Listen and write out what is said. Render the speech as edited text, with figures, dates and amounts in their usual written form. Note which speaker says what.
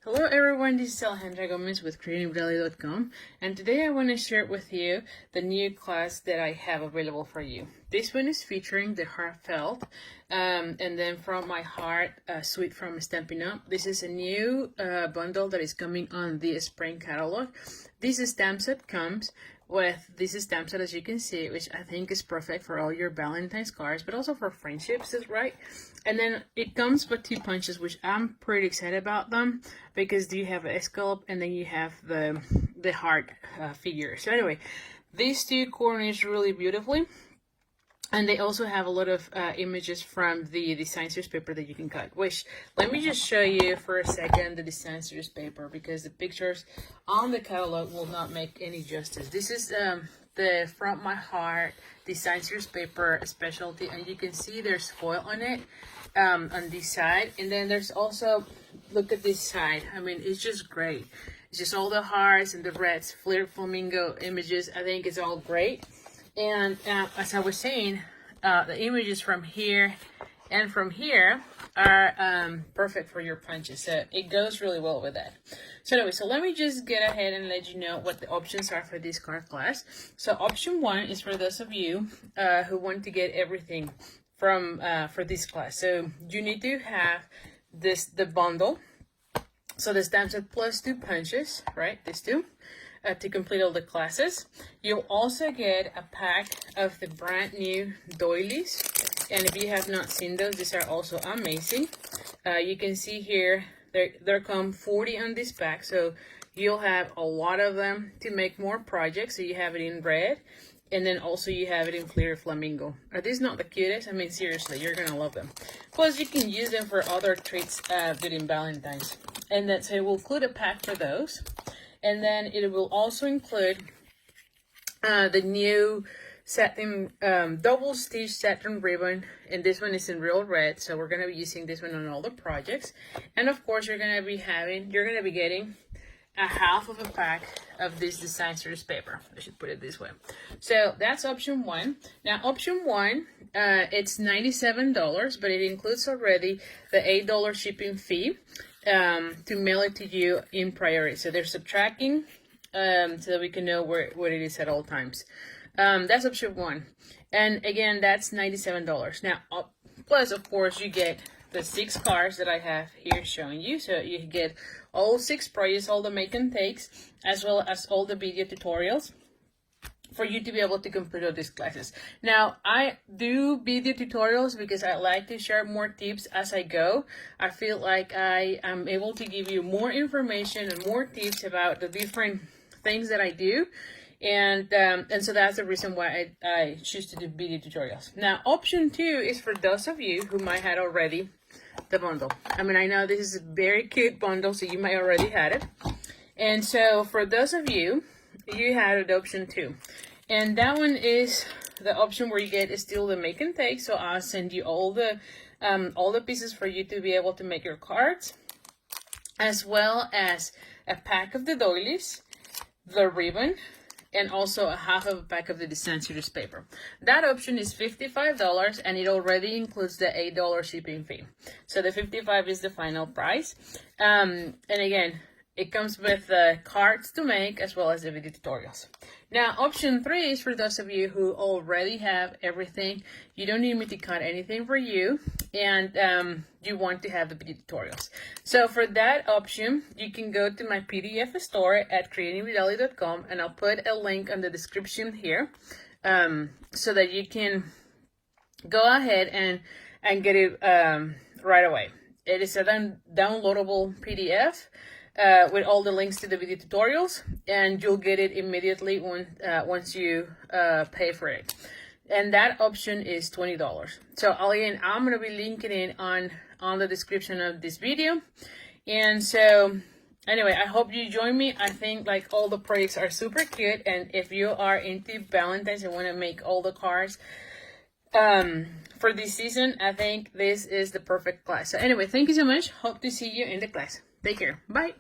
Speaker 1: Hello everyone, this is Alejandra with creatingdaily.com, and today I want to share with you the new class that I have available for you. This one is featuring the Heartfelt and then From My Heart suite from Stampin' Up. This is a new bundle that is coming on the spring catalog. This stamp set comes with this stamp set, as you can see, which I think is perfect for all your Valentine's cards, but also for friendships, is right. And then it comes with 2 punches, which I'm pretty excited about them because you have a scallop and then you have the heart figure. So anyway, these 2 coordinate really beautifully. And they also have a lot of images from the design series paper that you can cut, which let me just show you for a second the design series paper, because the pictures on the catalog will not make any justice. This is the From My Heart design series paper specialty, and you can see there's foil on it on this side. And then there's also, look at this side. I mean, it's just great. It's just all the hearts and the reds, flared flamingo images. I think it's all great. And as I was saying, the images from here and from here are perfect for your punches. So it goes really well with that. So anyway, so let me just get ahead and let you know what the options are for this card class. So option 1 is for those of you who want to get everything from for this class. So you need to have the bundle. So the stamp set plus 2 punches, right? These 2. To complete all the classes. You'll also get a pack of the brand new doilies, and if you have not seen those, these are also amazing. You can see here there come 40 on this pack, so you'll have a lot of them to make more projects. So you have it in red, and then also you have it in clear flamingo. Are these not the cutest? I mean, seriously, you're gonna love them. Plus you can use them for other treats during Valentine's. And then so it will include a pack for those. And then it will also include the new satin, double stitch satin ribbon. And this one is in real red. So we're going to be using this one on all the projects. And of course, you're going to be getting a half of a pack of this design series paper. I should put it this way. So that's option 1. Now, option 1, it's $97, but it includes already the $8 shipping fee. To mail it to you in priority. So there's a tracking so that we can know where it is at all times. That's option 1. And again, that's $97. Now, plus, of course, you get the 6 cards that I have here showing you. So you get all 6 projects, all the make and takes, as well as all the video tutorials for you to be able to complete all these classes. Now, I do video tutorials because I like to share more tips as I go. I feel like I am able to give you more information and more tips about the different things that I do. And so that's the reason why I choose to do video tutorials. Now, option 2 is for those of you who might have already the bundle. I mean, I know this is a very cute bundle, so you might already had it. And so for those of you, you had the option 2, and that one is the option where you get still the make and take. So I'll send you all the pieces for you to be able to make your cards, as well as a pack of the doilies, the ribbon, and also a half of a pack of the design series paper. That option is $55, and it already includes the $8 shipping fee. So the $55 is the final price. And again, it comes with the cards to make as well as the video tutorials. Now, option 3 is for those of you who already have everything. You don't need me to cut anything for you, and you want to have the video tutorials. So for that option, you can go to my PDF store at creatingdaily.com, and I'll put a link on the description here so that you can go ahead and get it right away. It is a downloadable PDF. With all the links to the video tutorials, and you'll get it immediately once you pay for it. And that option is $20. So again, I'm going to be linking it on the description of this video. And so anyway, I hope you join me. I think like all the projects are super cute, and if you are into Valentine's and want to make all the cards for this season, I think this is the perfect class. So anyway, thank you so much. Hope to see you in the class. Take care. Bye.